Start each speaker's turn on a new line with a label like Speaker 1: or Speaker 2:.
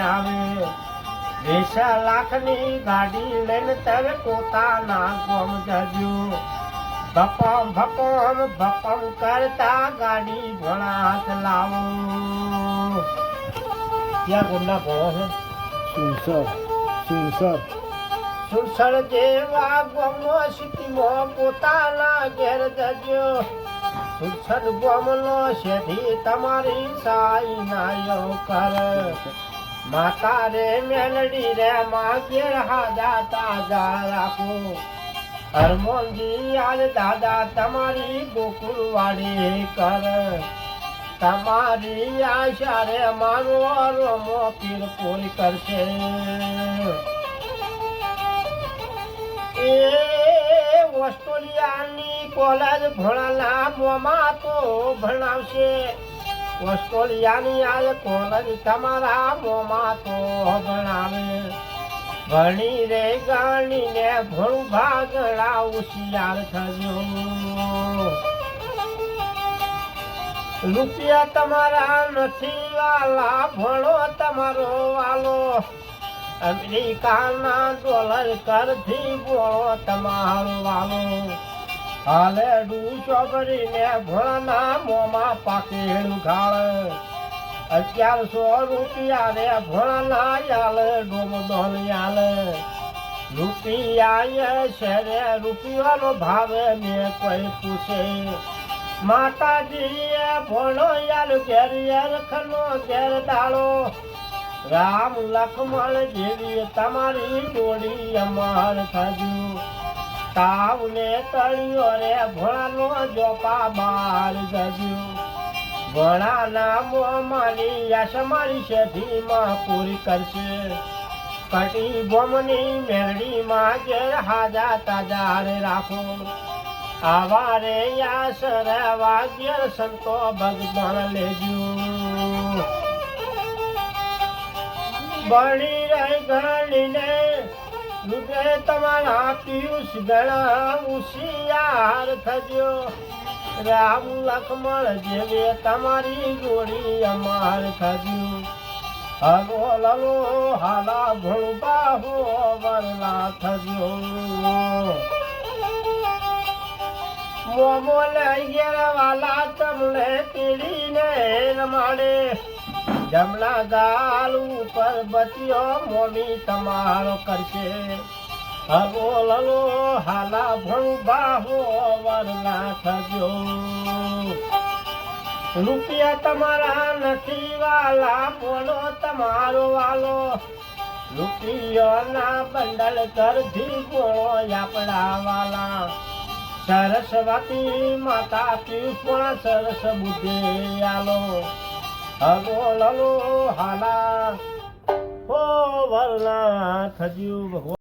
Speaker 1: આવે 20 લાખની ગાડી લઈને તમે પોતાના ગોમ જજો ભપમ ભપમ ભપમ કરતા ગાડી ભણાત લાવો ક્યાં ગોમના ભણો છે સુરસર જેવા ગોમનો સિટીમાં પોતાના ઘેર જજો સુરસર ગોમનો શેઠી તમારી સાઈ નાયો કર માતા રે મેલડી રે માં ઘેર હાજા તાજા રાખો હરમોનજી આજ દાદા તમારી ગોકુળ વાડી કર તમારી આશા રે મારો રોમો પીર પૂરી કરશે એ ઓસ્ટ્રેલિયાની કોલેજ ભણેલા મોમાં તો ભણાવશે ઓસ્ટ્રેલિયાની આ કોલેજ તમારા મોમાં તો ભણાવે ભણી રે ગણીને ભણું ભાગડા હોશિયાર થજો રૂપિયા તમારા નથી વાલા ભણો તમારો વાલો અમેરિકાના ડોલર કરથી બોલો તમારો વાલો હાલે ચોબરીને ભણના મોમાં પાકેલું ગાળ 1100 રૂપિયા રે ભણના યાલ ડોમદોન યાલ રૂપિયા છે રે રૂપિયાનો ભાવ ને કોઈ પૂછે માતાજીએ ભણો યાલ ઘેર રખનો ઘેર દાળો રામ લક્ષ્મણ જેવી તમારી જોડી અમાર થજુ તાવને તળિયો રે ભણાનો જોપા બાર જજુ ભણાના મોમાની આશા મારી શેઠીમાં પૂરી કરશે કટી બોમની મેરડીમાં ઘેર હાજા તાજા રે રાખો આવા રે આશર વાગ્ય સંતો ભગવાન લેજો બળી રહી ગણીને રૂપે તમારા પિયુષ ગણા હોશિયાર થજો રામ લક્ષ્મણ જેવે તમારી જોડી અમાર થજો હલો લલો હાલા ભણબા હો વરલા થજો મોમો લઈ વાલા તમને પીડીને રમાડે જમણા ગાલ ઉપર બચ્યો મોમી તમારો કરશે હલો લલો હાલા ભણબા હો વરલા થજો રૂપિયા તમારા નથી વાલા બોલો તમારો વાલો રૂપિયોના બંડલ કરથી બોલો આપણા વાલા સરસ્વતી માતા પીપળા સરસ બુદ્ધિ આલો હલો લલો હાલા હો વરલા થજુ ભગવાન